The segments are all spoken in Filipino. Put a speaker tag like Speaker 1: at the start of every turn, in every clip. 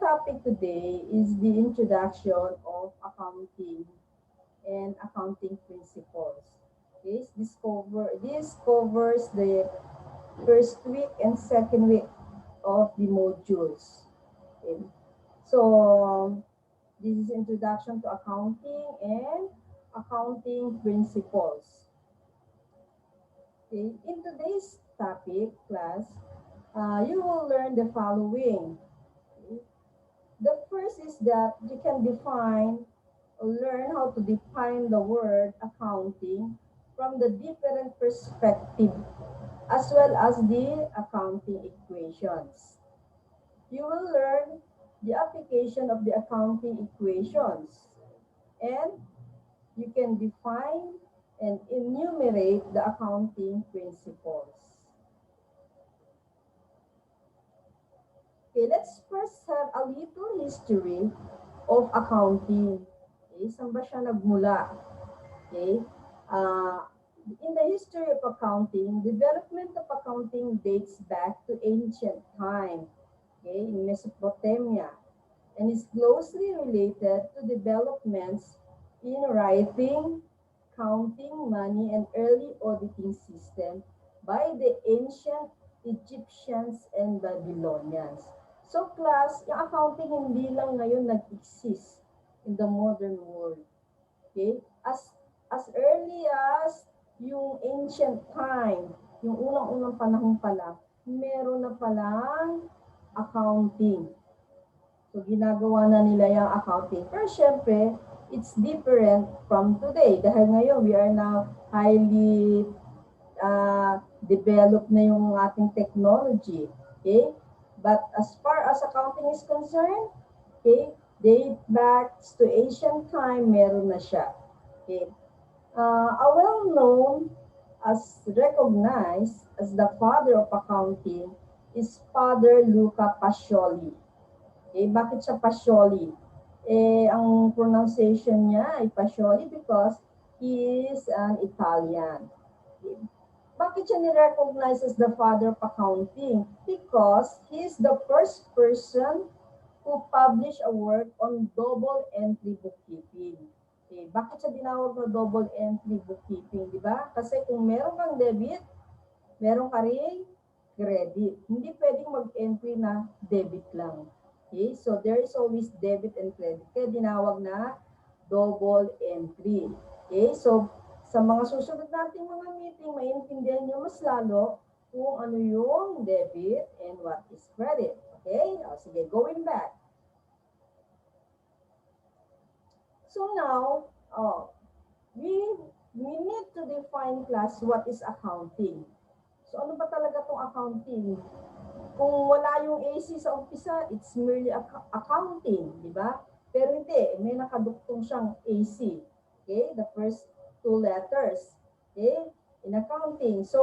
Speaker 1: topic today is the introduction of accounting and accounting principles. This covers the first week and second week of the modules. Okay. So this is introduction to accounting and accounting principles. Okay. In today's topic class, you will learn the following. Okay. The first is that you can learn how to define the word accounting from the different perspective as well as the accounting equations. You will learn the application of the accounting equations, and you can define and enumerate the accounting principles. Okay, let's first have a little history of accounting. Okay, saan ba siya nagmula? Okay, in the history of accounting, development of accounting dates back to ancient time, okay, in Mesopotamia, and is closely related to developments in writing, counting money, and early auditing system by the ancient Egyptians and Babylonians. So class, yung accounting hindi lang ngayon nag-exist in the modern world. Okay? As early as yung ancient time, yung unang-unang panahon pa lang, meron na palang accounting. So, ginagawa na nila yung accounting. Pero syempre, it's different from today. Dahil ngayon, we are now highly developed na yung ating technology. Okay? But as far as accounting is concerned, okay, date back to ancient time, meron na siya. Okay. A well-known as recognized as the father of accounting is Father Luca Pacioli. Okay, bakit siya Pacioli? Ang pronunciation niya ay Pacioli because he is an Italian. Okay. Bakit siya ni-recognize as the father of accounting? Because he is the first person who published a work on double entry bookkeeping. Okay, bakit siya dinawag na double entry bookkeeping, di ba? Kasi kung meron kang debit, meron ka rin credit. Hindi pwedeng mag-entry na debit lang. Okay, so there is always debit and credit. Kaya dinawag na double entry. Okay, so sa mga susunod nating mga meeting, maintindihan nyo mas lalo kung ano yung debit and what is credit. Okay? O, sige, going back. So now, we need to define class what is accounting. So ano ba talaga itong accounting? Kung wala yung AC sa umpisa, it's merely accounting, di ba? Pero hindi, may nakaduktong siyang AC. Okay? The first two letters. Okay? In accounting. So,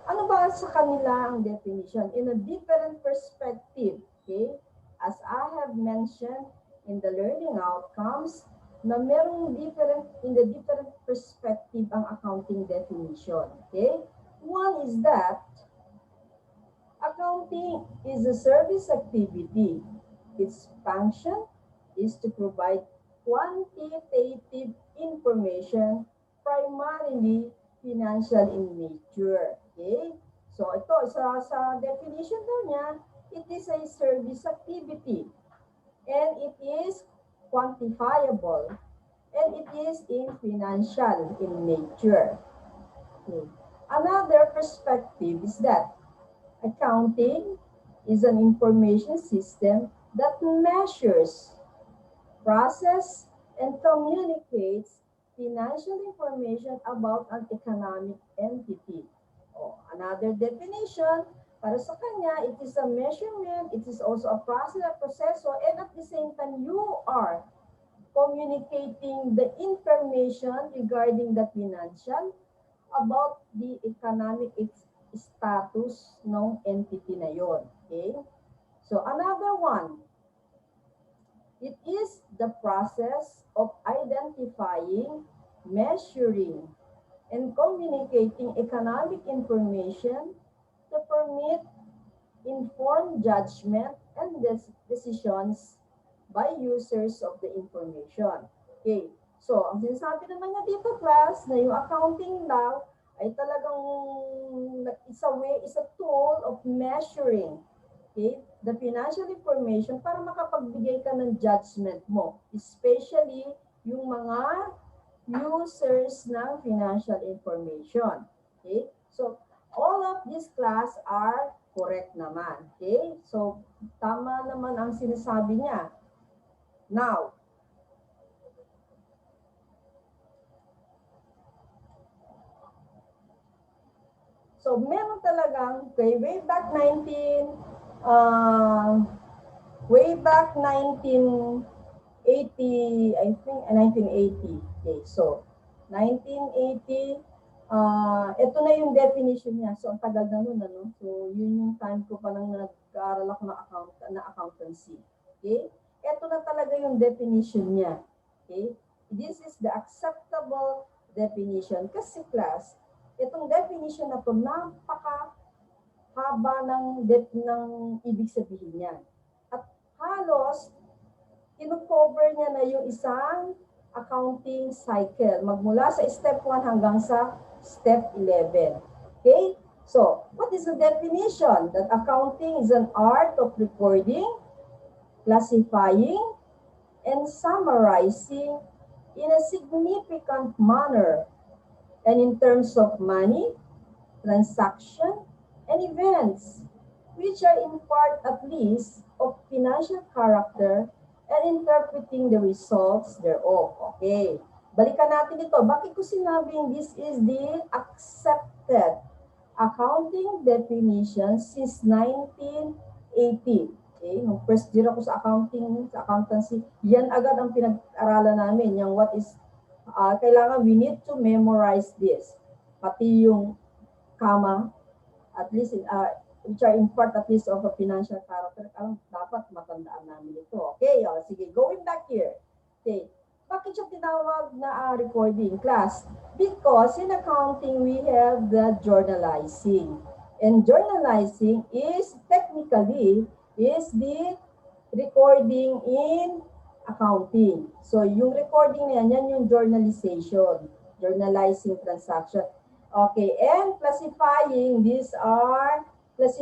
Speaker 1: ano ba sa kanila ang definition? In a different perspective. Okay? As I have mentioned in the learning outcomes, na merong in the different perspective ang accounting definition. Okay? One is that accounting is a service activity. Its function is to provide quantitative information, primarily financial in nature. Okay? So ito, sa definition daw niya, it is a service activity and it is quantifiable and it is in financial in nature. Okay. Another perspective is that accounting is an information system that measures, processes, and communicates financial information about an economic entity. Another definition, para sa kanya, it is a measurement, it is also a processor, and at the same time, you are communicating the information regarding the financial about the economic status ng entity na yon. Okay? So, another one, it is the process of identifying, measuring, and communicating economic information to permit informed judgment and decisions by users of the information. Okay. So, ang sinasabi naman niya dito, class, na yung accounting law ay talagang is a tool of measuring, okay, the financial information para makapagbigay ka ng judgment mo, especially yung mga users ng financial information. Okay? So, all of these class are correct naman. Okay? So, tama naman ang sinasabi niya. Now, so meron talagang, okay, way back 1980, I think 1980. Okay, so 1980, ito na yung definition niya. So ang tagal na nun, ano? So yun yung time ko pa lang nag-aaral ako na accountancy. Okay? Ito na talaga yung definition niya. Okay? This is the acceptable definition. Kasi class, itong definition na to napaka-haba ng ibig sabihin niya. At halos kino-cover niya na yung isang accounting cycle, magmula sa step 1 hanggang sa step 11. Okay? So, what is the definition? That accounting is an art of recording, classifying, and summarizing in a significant manner, and in terms of money, transaction, and events, which are in part at least of financial character and interpreting the results thereof. Okay. Balikan natin ito. Bakit ko sinabing this is the accepted accounting definition since 1980? Okay. Nung first year ako sa accountancy, yan agad ang pinag-aralan namin. Yung what is, kailangan we need to memorize this. Pati yung comma, at least which are in part at least of a financial character, dapat matandaan namin ito. Okay, sige, going back here. Okay, bakit siya tinawag na recording class? Because in accounting, we have the journalizing. And journalizing is technically is the recording in accounting. So, yung recording na yan yung journalization, journalizing transaction. Okay, and classifying, these are the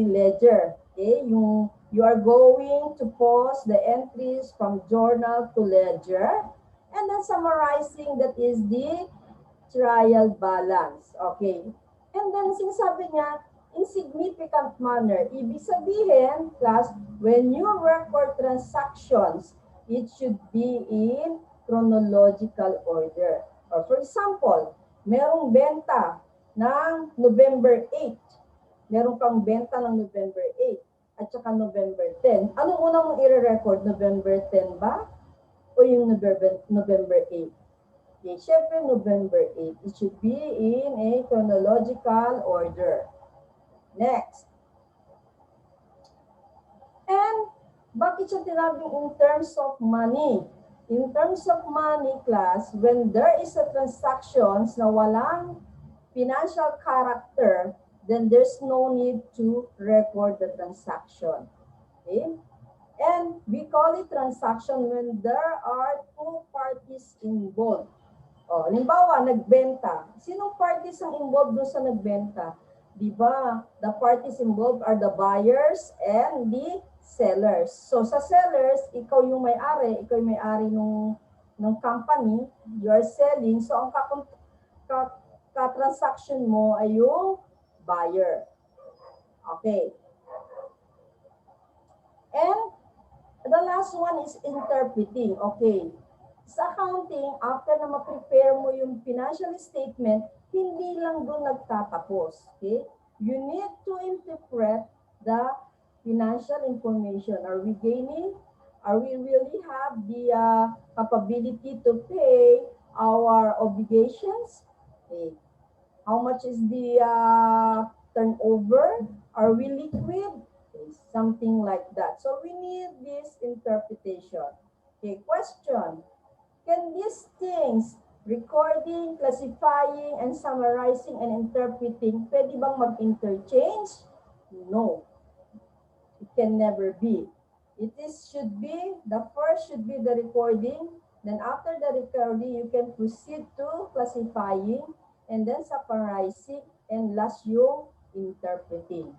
Speaker 1: ledger. Okay, you are going to post the entries from journal to ledger, and then summarizing, that is the trial balance. Okay, and then sinasabi niya, in significant manner. Ibig sabihin, class, when you record transactions, it should be in chronological order. Or for example, merong benta ng November 8. Meron kang benta ng November 8 at saka November 10. Anong unang mong i-record? November 10 ba? O yung November 8? Okay, syempre November 8. It should be in a chronological order. Next. And bakit siya tinawag in terms of money? In terms of money, class, when there is a transactions na walang financial character, then there's no need to record the transaction. Okay? And we call it transaction when there are two parties involved. O, halimbawa, nagbenta. Sinong parties ang involved doon sa nagbenta? Diba? The parties involved are the buyers and the sellers. So sa sellers, ikaw yung may-ari, ng company, you are selling. So ang ka-transaction mo ay yung buyer. Okay. And the last one is interpreting. Okay. Sa accounting, after na ma-prepare mo yung financial statement, hindi lang doon nagtatapos. Okay? You need to interpret the financial information. Are we really have the capability to pay our obligations? Okay. How much is the turnover? Are we liquid? Okay. Something like that. So we need this interpretation. Okay, question. Can these things, recording, classifying, and summarizing and interpreting, pwede bang mag-interchange? No. can never be. The first should be the recording, then after the recording, you can proceed to classifying, and then summarizing, and last yung interpreting.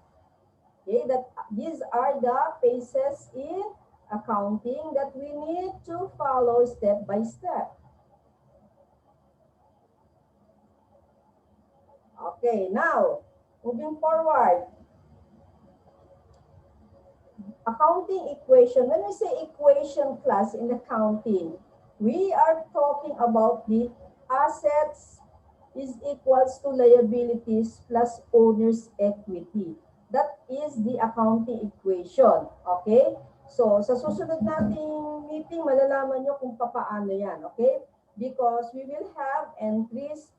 Speaker 1: Okay, these are the phases in accounting that we need to follow step by step. Okay, now, moving forward. Accounting equation. When we say equation class in accounting, we are talking about the assets is equals to liabilities plus owner's equity. That is the accounting equation. Okay? So, sa susunod nating meeting, malalaman nyo kung paano yan. Okay? Because we will have entries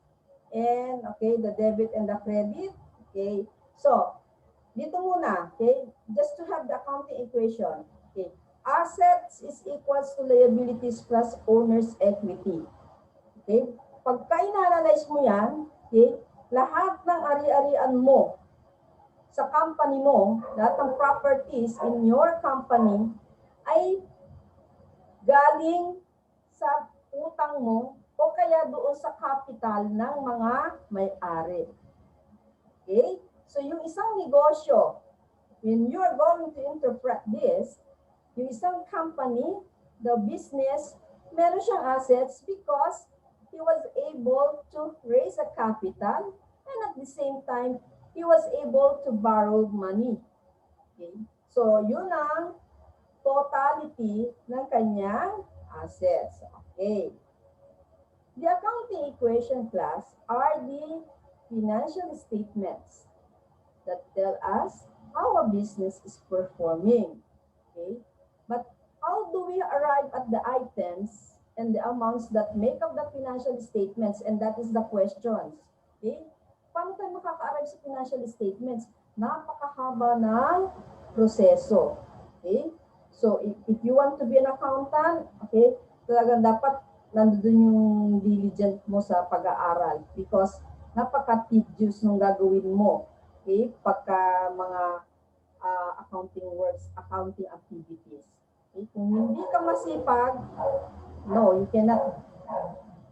Speaker 1: and, okay, the debit and the credit. Okay? So, dito muna, okay? Just to have the accounting equation. Okay. Assets is equals to liabilities plus owner's equity. Okay? Pagka ina-analyze mo yan, okay, lahat ng ari-arian mo sa company mo, lahat ng properties in your company ay galing sa utang mo o kaya doon sa capital ng mga may-ari. Okay? So, yung isang negosyo, when you are going to interpret this, yung isang company, the business, meron siyang assets because he was able to raise a capital and at the same time, he was able to borrow money. Okay? So, yun ang totality ng kanyang assets. Okay. The accounting equation class are the financial statements that tell us how a business is performing. Okay? But how do we arrive at the items and the amounts that make up the financial statements? And that is the questions. Okay? Paano tayo makaka-arrive sa financial statements? Napakahaba ng proseso. Okay? So, if you want to be an accountant, okay, talagang dapat nandun yung diligent mo sa pag-aaral because napaka-tedious nung gagawin mo. Okay, pagka mga accounting works, accounting activities. Okay, kung hindi ka masipag, no,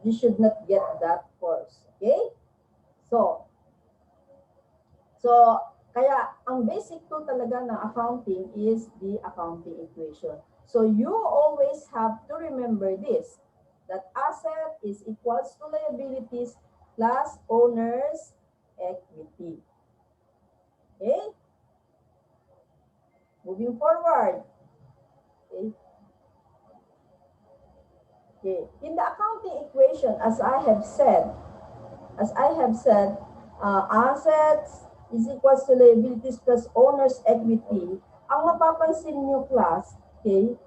Speaker 1: you should not get that course. Okay? So, kaya ang basic tool talaga ng accounting is the accounting equation. So, you always have to remember this, that asset is equals to liabilities plus owner's equity. Okay? Moving forward. Okay. Okay. In the accounting equation, as I have said, assets is equals to liabilities plus owner's equity. Ang mapapansin nyo, class, okay,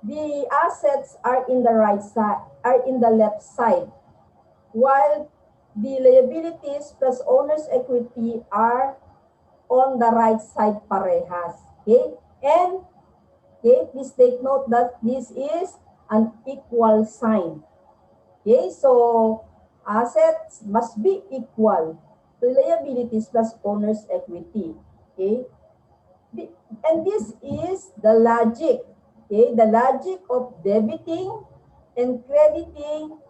Speaker 1: the assets are in the right side, are in the left side, while the liabilities plus owner's equity are on the right side parehas. Okay? And, okay, please take note that this is an equal sign. Okay? So, assets must be equal to liabilities plus owner's equity. Okay? And this is the logic. Okay? The logic of debiting and crediting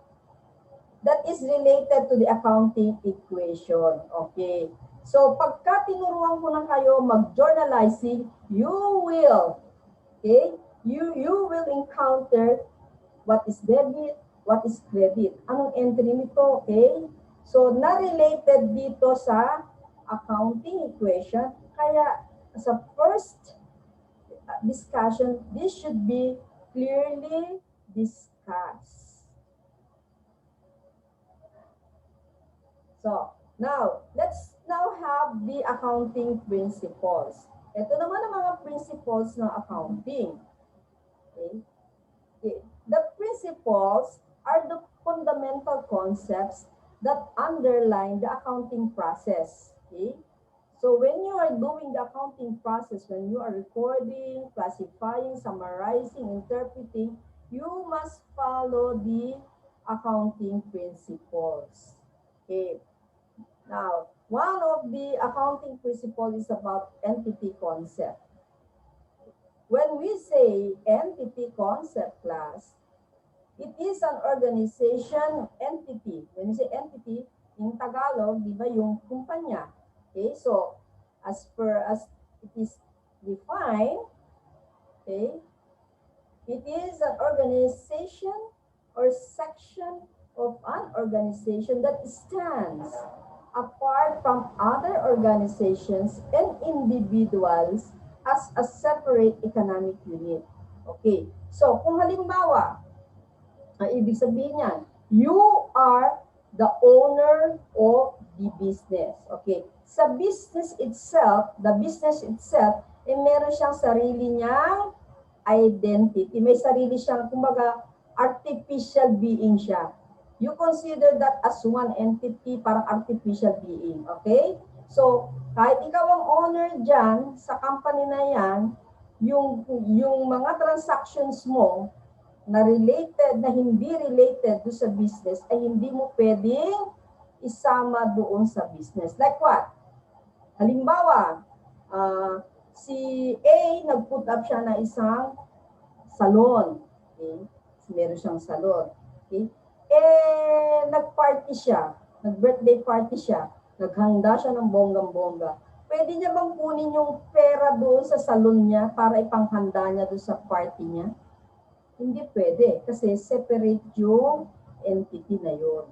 Speaker 1: that is related to the accounting equation. Okay? So, pagka tinuruan ko na kayo mag-journalizing, you will encounter what is debit, what is credit. Anong entry nito, okay? So, na-related dito sa accounting equation. Kaya, sa first discussion, this should be clearly discussed. So, now, let's now have the accounting principles. Ito naman ang mga principles ng accounting. Okay? Okay. The principles are the fundamental concepts that underline the accounting process. Okay? So, when you are doing the accounting process, when you are recording, classifying, summarizing, interpreting, you must follow the accounting principles. Okay. Now, one of the accounting principles is about entity concept. When we say entity concept class, it is an organization entity. When you say entity, in Tagalog, di ba yung kumpanya? Okay, so as it is defined, okay, it is an organization or section of an organization that stands apart from other organizations and individuals as a separate economic unit. Okay, so kung halimbawa, ang ibig sabihin niyan, you are the owner of the business. Okay. Sa business itself, the business itself, meron siyang sarili niyang identity. May sarili siyang, kumbaga, artificial being siya. You consider that as one entity, parang artificial being. Okay? So, kahit ikaw ang owner dyan, sa company na yan, yung mga transactions mo, na related, na hindi related do sa business, ay hindi mo pwedeng isama doon sa business. Like what? Halimbawa, si A, nag-put up siya na isang salon. Okay? Meron siyang salon. Okay? Nag-party siya. Nag-birthday party siya. Naghanda siya ng bonggang-bongga. Pwede niya bang kunin yung pera doon sa salon niya para ipanghanda niya doon sa party niya? Hindi pwede kasi separate yung entity na yun.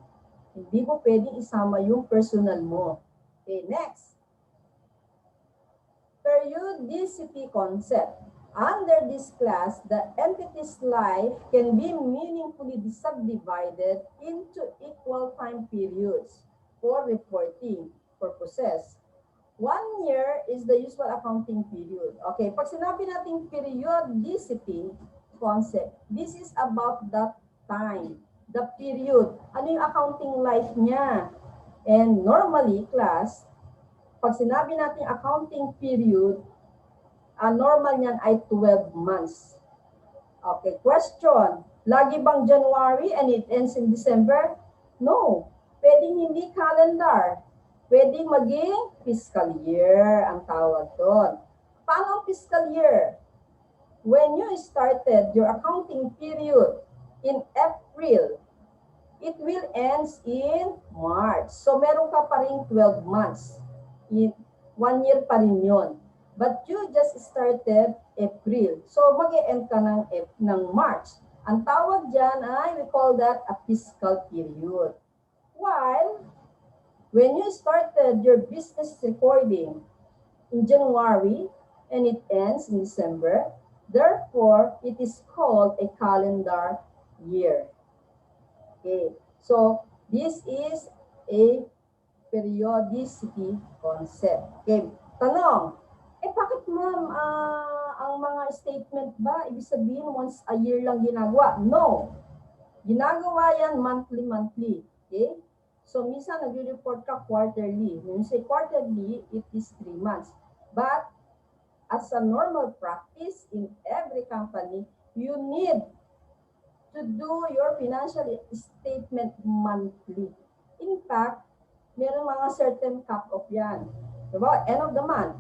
Speaker 1: Hindi mo pwedeng isama yung personal mo. Okay, next. Periodicity concept. Under this class, the entity's life can be meaningfully subdivided into equal time periods for reporting purposes. 1 year is the usual accounting period. Okay, pag sinabi natin periodicity concept, this is about the time, the period. Ano yung accounting life niya? And normally, class, pag sinabi natin accounting period, normal niyan ay 12 months. Okay, question. Lagi bang January and it ends in December? No. Pwedeng hindi calendar. Pwedeng maging fiscal year ang tawag doon. Paano ang fiscal year? When you started your accounting period in April, it will end in March. So meron ka pa rin 12 months. 1 year pa rin yun. But you just started April. So mag-e-end ka ng March. Ang tawag dyan ay, we call that a fiscal period. While, when you started your business recording in January and it ends in December, therefore, it is called a calendar year. Okay, so this is a periodicity concept. Okay, tanong, bakit ma'am, ang mga statement ba, ibig sabihin once a year lang ginagawa? No, ginagawa yan monthly. Okay, so minsan nag-report ka quarterly. When you say quarterly, it is 3 months. But as a normal practice in every company, you need to do your financial statement monthly. In fact, meron mga certain cut-off yan. Diba? End of the month.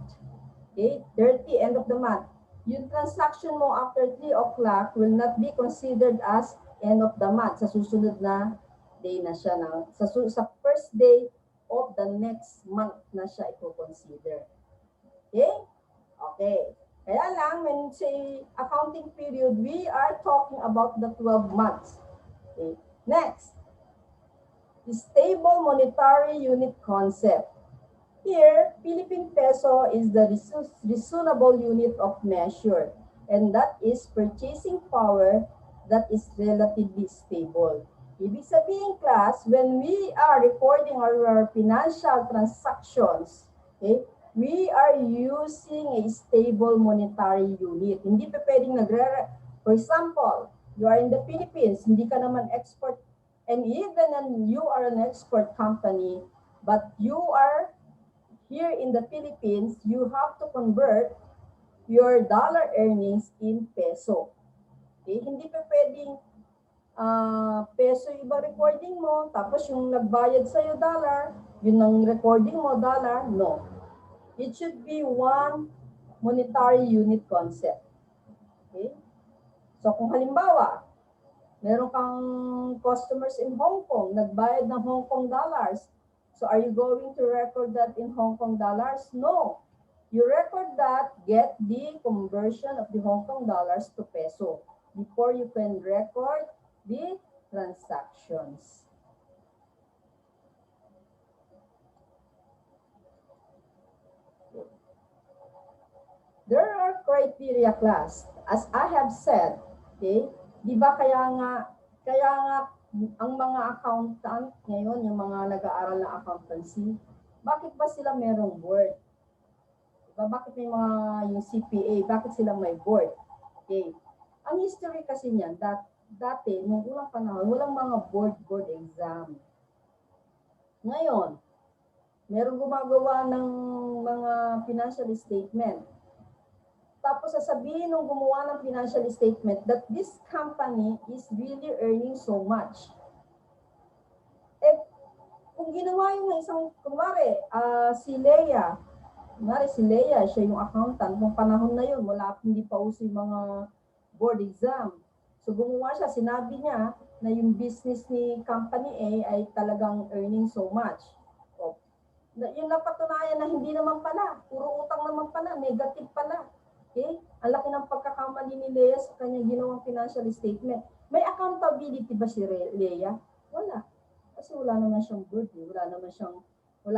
Speaker 1: Okay? 30, end of the month. Yung transaction mo after 3 o'clock will not be considered as end of the month. Sa susunod na day na siya. Sa first day of the next month na siya i-consider. Okay? Okay. Kaya lang, when say accounting period, we are talking about the 12 months. Okay. Next, the stable monetary unit concept. Here, Philippine peso is the reasonable unit of measure, and that is purchasing power that is relatively stable. Ibig sabihin, class, when we are recording our financial transactions, okay, we are using a stable monetary unit. Hindi pa pwedeng for example, you are in the Philippines, hindi ka naman export, and even you are an export company, but you are here in the Philippines, you have to convert your dollar earnings in peso. Okay? Hindi pa pwedeng peso iba recording mo, tapos yung nagbayad sa'yo dollar, yun ang recording mo dollar. No. It should be one monetary unit concept. Okay? So kung halimbawa, meron kang customers in Hong Kong, nagbayad ng Hong Kong dollars. So are you going to record that in Hong Kong dollars? No. You record that, get the conversion of the Hong Kong dollars to peso before you can record the transactions. There are criteria, class. As I have said, okay, di ba kaya nga ang mga accountant ngayon, yung mga nag-aaral ng accountancy, bakit ba sila merong board? Diba? Bakit may mga yung CPA, bakit sila may board? Okay. Ang history kasi niyan, dati, nung unang panahon, walang mga board exam. Ngayon, merong gumagawa ng mga financial statement. Tapos sasabihin nung gumawa ng financial statement that this company is really earning so much. Eh, kung ginawa yung isang, kunwari, si Leia, siya yung accountant, nung panahon na yun, hindi pa uso yung mga board exam. So gumawa siya, sinabi niya na yung business ni company A ay talagang earning so much. O, yung napatunayan na hindi naman pala, puro utang naman pala, negative pala. Okay? Ang laki ng pagkakamali ni Leia sa kanyang ginawang financial statement. May accountability ba si Leia? Wala. Kasi wala naman siyang board, wala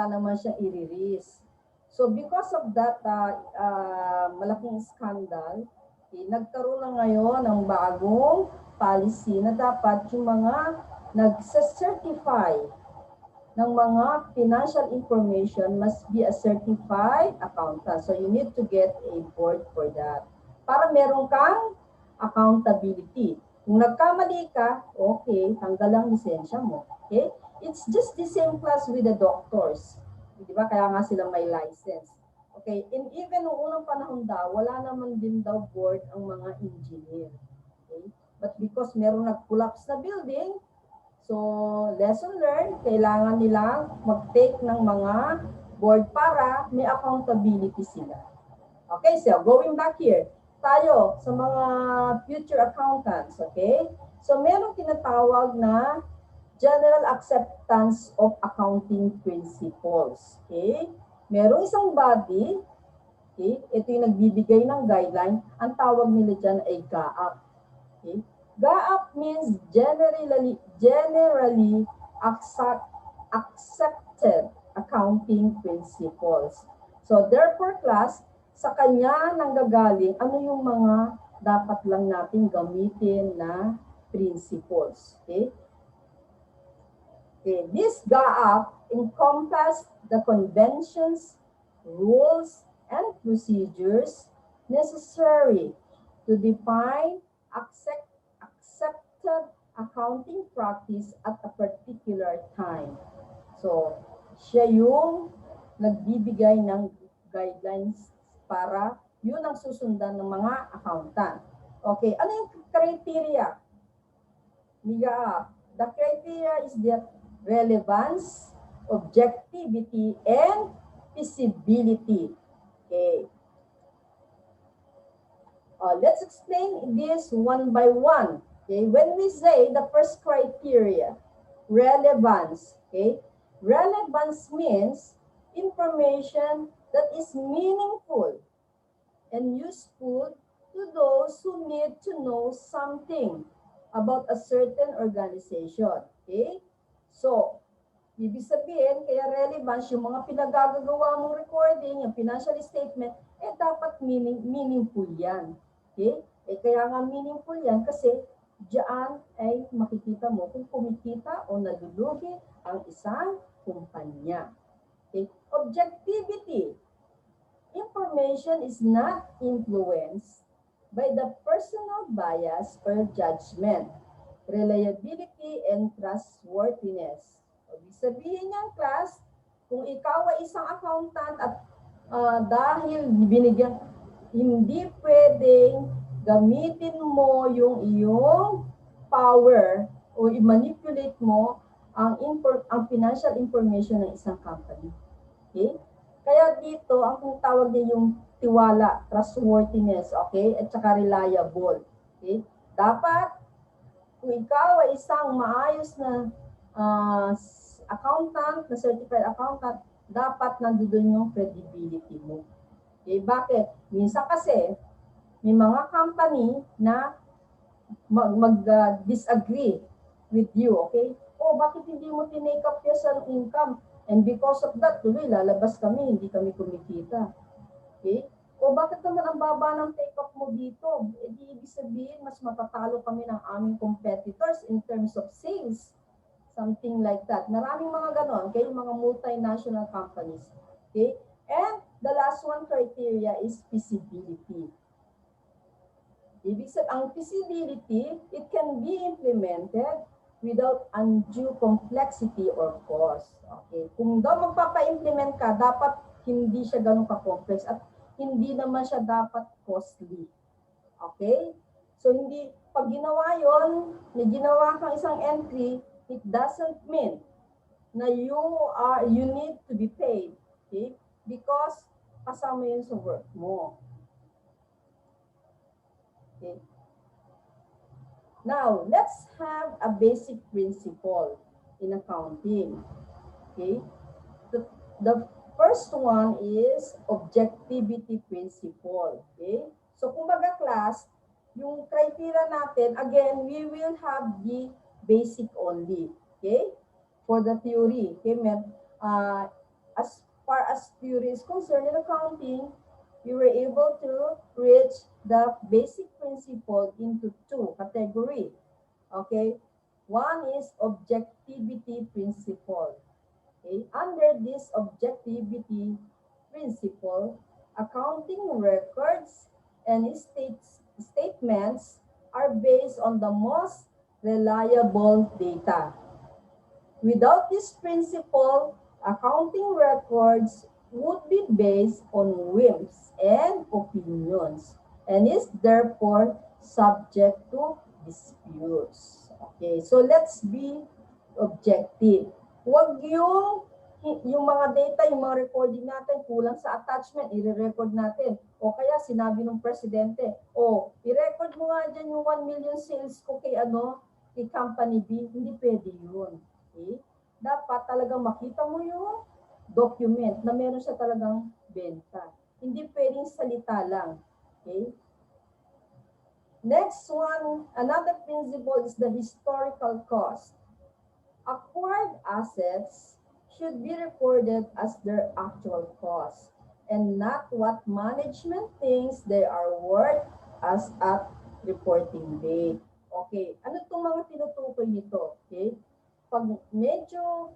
Speaker 1: naman siyang i-release. So because of that malaking scandal, nagkaroon na ngayon ng bagong policy na dapat yung mga nag-certify ng mga financial information must be a certified accountant. So you need to get a board for that. Para meron kang accountability. Kung nagkamali ka, okay, tanggal ang lisensya mo. Okay? It's just the same class with the doctors. Di ba? Kaya nga sila may license. Okay, and even noong unang panahon daw, wala naman din daw board ang mga engineer. Okay? But because meron nag-collapse na building, so lesson learned, kailangan nilang mag-take ng mga board para may accountability sila. Okay, so going back here, tayo sa mga future accountants, okay? So merong tinatawag na General Acceptance of Accounting Principles. Okay? Merong isang body, okay? Ito yung nagbibigay ng guideline. Ang tawag nila dyan ay GAAP. Okay? GAAP means generally accepted accounting principles. So therefore, class, sa kanya nanggagaling ano yung mga dapat lang natin gamitin na principles. Okay? Okay, this GAAP encompass the conventions, rules, and procedures necessary to define accepted accounting practice at a particular time. So, siya yung nagbibigay ng guidelines para yun ang susundan ng mga accountant. Okay, ano yung criteria? The criteria is the relevance, objectivity, and feasibility. Okay. Let's explain this one by one. Okay. When we say the first criteria, relevance. Okay. Relevance means information that is meaningful and useful to those who need to know something about a certain organization. Okay? So, ibig sabihin, kaya relevance, yung mga pinagagagawa mong recording, yung financial statement, dapat meaningful yan. Okay? Kaya nga meaningful yan kasi diyan ay makikita mo kung kumikita o nalulugi ang isang kumpanya. Okay? Objectivity. Information is not influenced by the personal bias or judgment, reliability, and trustworthiness. Ibig sabihin niyan, class, kung ikaw ay isang accountant at dahil binigyan, hindi pwedeng gamitin mo yung iyong power o i-manipulate mo ang financial information ng isang company. Okay? Kaya dito, ang tawag niya yung tiwala, trustworthiness, okay? At saka reliable. Okay? Dapat, kung ikaw ay isang maayos na accountant, na certified accountant, dapat nandoon yung credibility mo. Okay? Bakit? Minsan kasi, may mga company na mag-disagree with you, okay? Oh, bakit hindi mo tinake up yung sa income? And because of that, tuloy, lalabas kami, hindi kami kumikita. Okay? O bakit naman ang baba ng take-up mo dito? E di ibig sabihin, mas matatalo kami ng aming competitors in terms of sales. Something like that. Maraming mga ganon, okay? Mga multinational companies. Okay? And the last one criteria is feasibility. Ibig sabihin, ang feasibility, it can be implemented without undue complexity or cost. Okay? Kung daw magpapa-implement ka, dapat hindi siya ganun ka-complex at hindi naman siya dapat costly. Okay? So, hindi, pag ginawa yon, may ginawa kang isang entry, it doesn't mean na you need to be paid. Okay? Because kasama yun sa work mo. Okay? Now, let's have a basic principle in accounting. Okay? The first one is objectivity principle. Okay? So, kumbaga class, yung criteria natin, again, we will have the basic only. Okay? For the theory. Okay? As far as theory is concerned in accounting, we were able to reach the basic principle into two categories. Okay? One is objectivity principle. Okay? Under this objectivity principle, accounting records and statements are based on the most reliable data. Without this principle, accounting records would be based on whims and opinions and is therefore subject to disputes. Okay, so let's be objective. Huwag yung mga data, yung mga recording natin, kulang sa attachment, i-record natin. O kaya sinabi ng presidente, i-record mo nga dyan yung 1 million sales ko kay kay company B. Hindi pwede yun. Okay? Dapat talagang makita mo yung document na meron siya talagang benta. Hindi pwedeng salita lang. Okay? Next one, another principle is the historical cost. Acquired assets should be recorded as their actual cost and not what management thinks they are worth as at reporting date. Okay, ano itong mga tinutukoy nito? Okay, pag medyo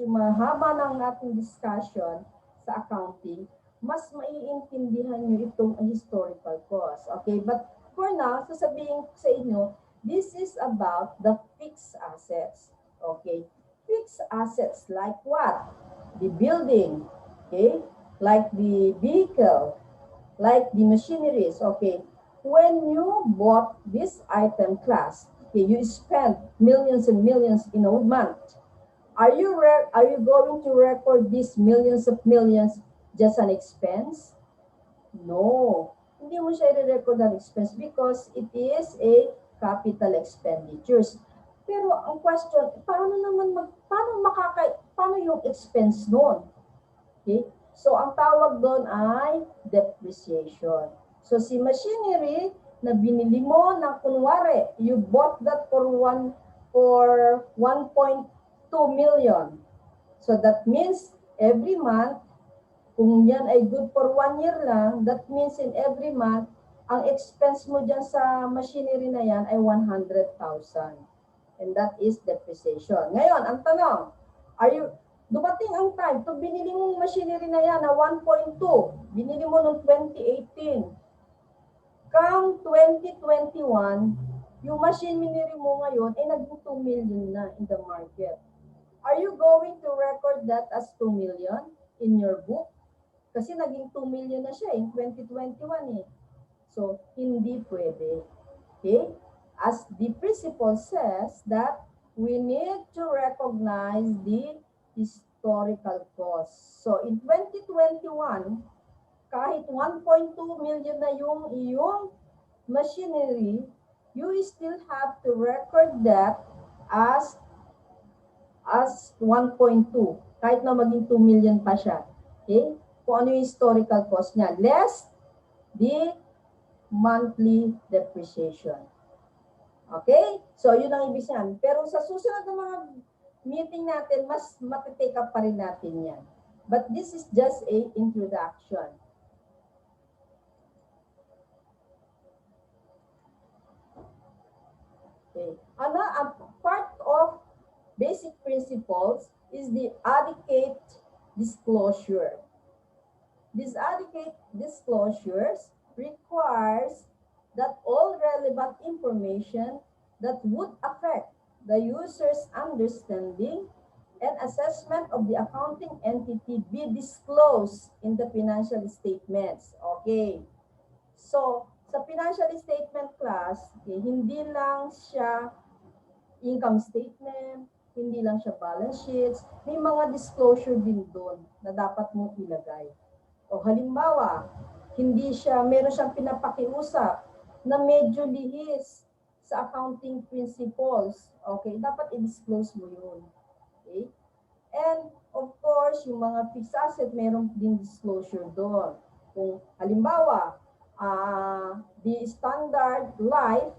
Speaker 1: mahaba ng ating discussion sa accounting, mas maiintindihan nyo itong historical cost. Okay, but for now, sasabihin ko sa inyo, this is about the fixed assets. Okay, fixed assets like what? The building, okay? Like the vehicle, like the machineries, okay? When you bought this item class, okay, you spent millions and millions in a month. Are you going to record these millions just an expense? No. Hindi mo siya i-record an expense because it is a capital expenditures. Pero ang question, paano yung expense noon? Okay? So, ang tawag doon ay depreciation. So, si machinery na binili mo na kunwari, you bought that for 1.2 million. So, that means every month, kung yan ay good for 1 year lang, that means in every month, ang expense mo dyan sa machinery na yan ay 100,000. And that is depreciation. Ngayon, ang tanong, dumating ang time, to binili mong machinery na yan na 1.2, binili mo noong 2018. Come 2021, yung machinery mo ngayon ay naging 2 million na in the market. Are you going to record that as 2 million in your book? Kasi naging 2 million na siya in 2021 eh. So, hindi pwede. Okay? As the principle says that we need to recognize the historical cost. So, in 2021, kahit 1.2 million na yung iyong machinery, you still have to record that as 1.2, kahit na maging 2 million pa siya. Okay? Kung ano yung historical cost niya, less the monthly depreciation. Okay? So, yun ang ibig sabihin. Pero sa susunod ng mga meeting natin, mas matitake up pa rin natin yan. But this is just a introduction. Okay. A part of basic principles is the adequate disclosure. These adequate disclosures requires that all relevant information that would affect the user's understanding and assessment of the accounting entity be disclosed in the financial statements. Okay. So, sa financial statement class, okay, hindi lang siya income statement, hindi lang siya balance sheets, may mga disclosure din doon na dapat mong ilagay. O halimbawa, meron siyang pinapakiusap na medyo lihis sa accounting principles. Okay, dapat i-disclose mo yun. Okay? And of course, yung mga fixed asset, meron din disclosure doon. Kung halimbawa, the standard life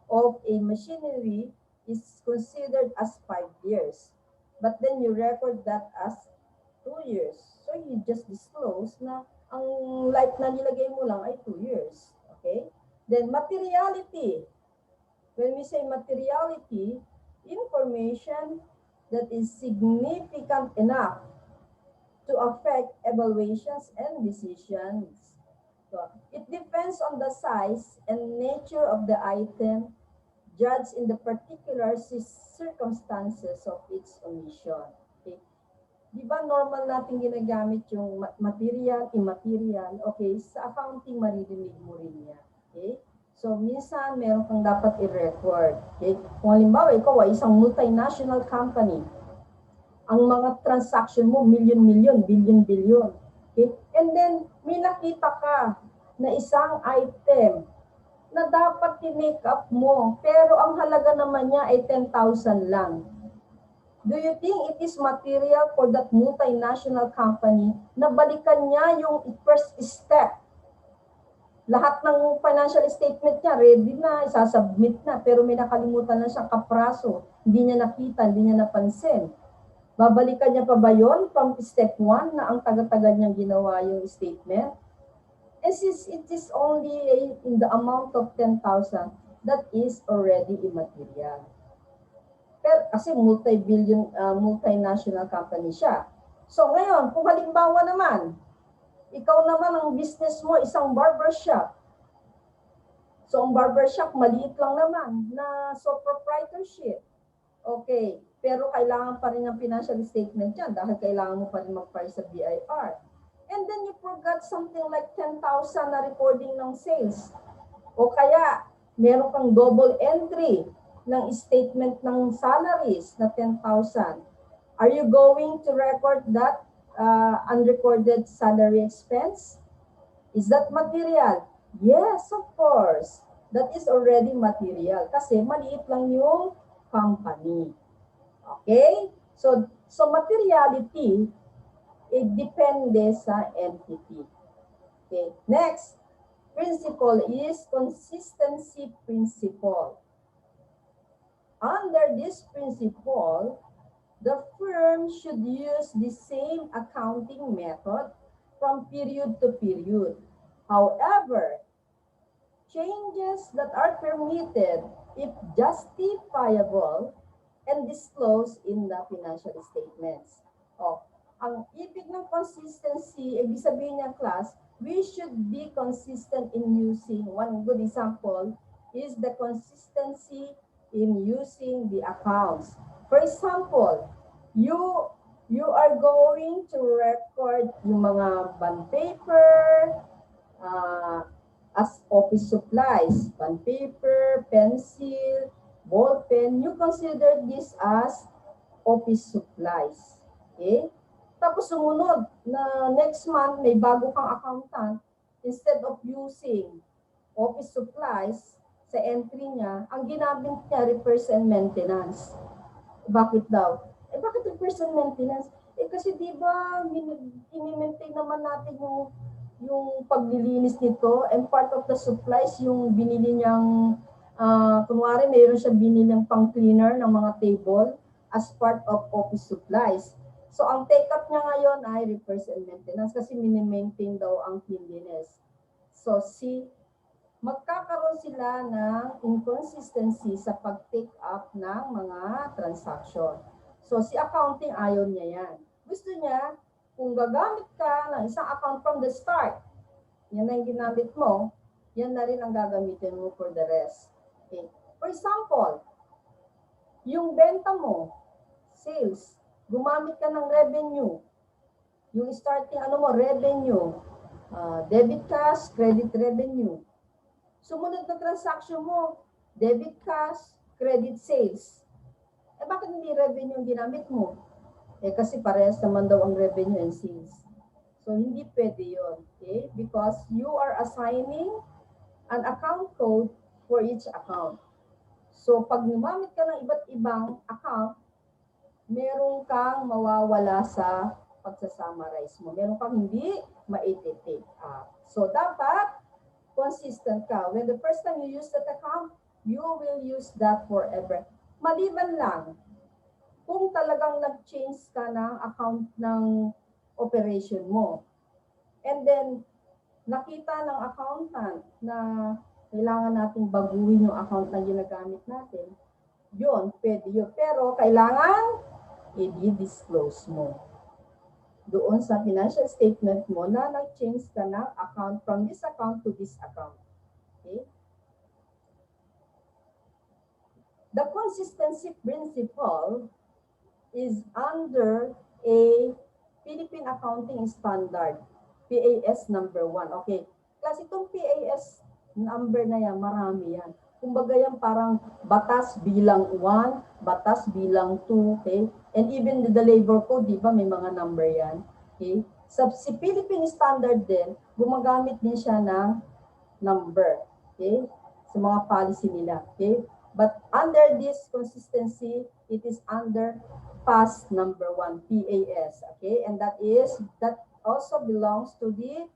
Speaker 1: of a machinery is considered as 5 years. But then you record that as 2 years. So you just disclose na ang life na nilagay mo lang ay 2 years. Okay? Then materiality. When we say materiality, information that is significant enough to affect evaluations and decisions. So, it depends on the size and nature of the item judged in the particular circumstances of its omission. Okay? Di ba normal natin ginagamit yung material, immaterial? Okay, sa accounting maririnig mo rin yan. Okay? So, minsan meron kang dapat i-record. Okay? Kung halimbawa, ikaw ay isang multinational company, ang mga transaction mo, million-million, billion-billion. Okay? And then, may nakita ka na isang item na dapat tinake up mo, pero ang halaga naman niya ay 10,000 lang. Do you think it is material for that multinational company na balikan niya yung first step? Lahat ng financial statement niya, ready na, isasubmit na, pero may nakalimutan na siyang kapraso. Hindi niya nakita, hindi niya napansin. Babalikan niya pa ba yun from step 1 na ang taga-taga niyang ginawa yung statement? And since it is only in the amount of 10,000, that is already immaterial. Pero kasi multinational company siya. So ngayon, kung halimbawa naman, ikaw naman ang business mo, isang barbershop. So ang barbershop, maliit lang naman na sole proprietorship. Okay, pero kailangan pa rin ng financial statement yan dahil kailangan mo pa rin mag-file sa BIR. And then you forgot something like 10,000 na recording ng sales. O kaya, meron kang double entry ng statement ng salaries na 10,000. Are you going to record that unrecorded salary expense? Is that material? Yes, of course. That is already material kasi maliit lang yung company. Okay? So materiality, it depende sa entity. Okay. Next, principle is consistency principle. Under this principle, the firm should use the same accounting method from period to period. However, changes that are permitted if justifiable and disclosed in the financial statements. Ang ibig ng consistency, ibig sabihin niya class, we should be consistent in using, one good example is the consistency in using the accounts. For example, you are going to record yung mga bond paper, as office supplies, bond paper, pencil, ball pen, you consider this as office supplies. Okay? Tapos sumunod na next month, may bago kang accountant, instead of using office supplies sa entry niya, ang ginamit niya repairs and maintenance. Bakit daw? Bakit repairs and maintenance? Kasi di ba, i-maintain naman natin yung paglilinis nito, and part of the supplies, yung binili niyang, kunwari mayroon siya binilang pang cleaner ng mga table as part of office supplies. So, ang take-up niya ngayon ay repairs and maintenance kasi mini-maintain daw ang cleanliness. So, magkakaroon sila ng inconsistency sa pag-take up ng mga transaction. So, si accounting ayaw niya yan. Gusto niya, kung gagamit ka ng isang account from the start, yan na yung ginamit mo, yan na rin ang gagamitin mo for the rest. Okay. For example, yung benta mo, sales, gumamit ka ng revenue, yung starting revenue, debit cash, credit revenue. Sumunod na transaction mo, debit cash, credit sales. Bakit hindi revenue yung ginamit mo? Kasi parehas naman daw ang revenue and sales. So, hindi pwede yun. Okay? Because you are assigning an account code for each account. So, pag gumamit ka ng iba't ibang account, meron kang mawawala sa pagsasummarize mo. Meron kang hindi ma-take up. So, dapat consistent ka. When the first time you use that account, you will use that forever. Maliban lang, kung talagang nag-change ka ng account ng operation mo, and then nakita ng accountant na kailangan nating baguhin yung account na ginagamit natin, yun, pwede yun. Pero kailangan i-disclose mo doon sa financial statement mo na nag-change ka ng account from this account to this account. Okay? The consistency principle is under a Philippine Accounting Standard, PAS number 1. Okay. Kasi itong PAS number na yan, marami yan. Kumbaga yan parang batas bilang 1, batas bilang 2, okay? And even the labor code, di ba, may mga number yan. Okay? Sa Philippine Standard din, gumagamit din siya ng number. Okay? Sa mga policy nila. Okay? But under this consistency, it is under PAS number 1, PAS. Okay? And that also belongs to the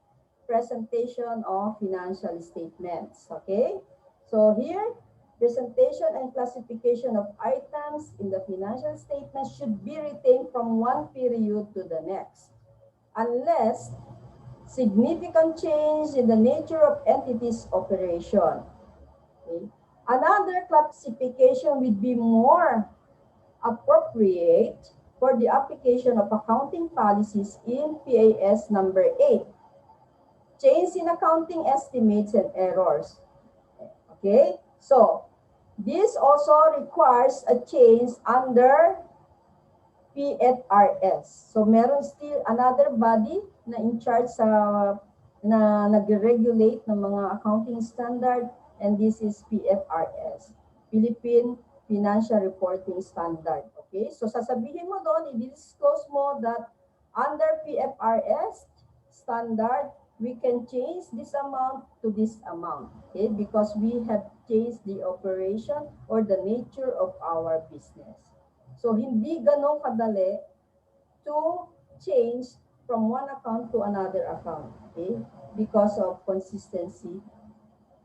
Speaker 1: presentation of financial statements. Okay? So here, presentation and classification of items in the financial statement should be retained from one period to the next, unless significant change in the nature of entity's operation. Okay? Another classification would be more appropriate for the application of accounting policies in PAS number 8. Change in accounting estimates and errors. Okay? So, this also requires a change under PFRS. So, meron still another body na in charge na nag-regulate ng mga accounting standard, and this is PFRS, Philippine Financial Reporting Standard. Okay? So, sasabihin mo doon, i-disclose mo that under PFRS standard, we can change this amount to this amount, okay? Because we have changed the operation or the nature of our business. So, hindi ganun kadali to change from one account to another account, okay? Because of consistency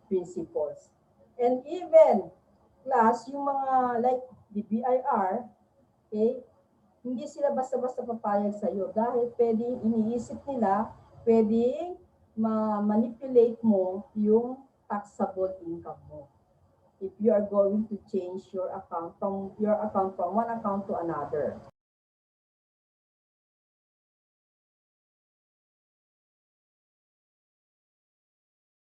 Speaker 1: principles. And even, class, yung mga like the BIR, okay? Hindi sila basta-basta papayag sa'yo dahil pwedeng iniisip nila, pwedeng ma-manipulate mo yung taxable income mo if you are going to change your account from one account to another.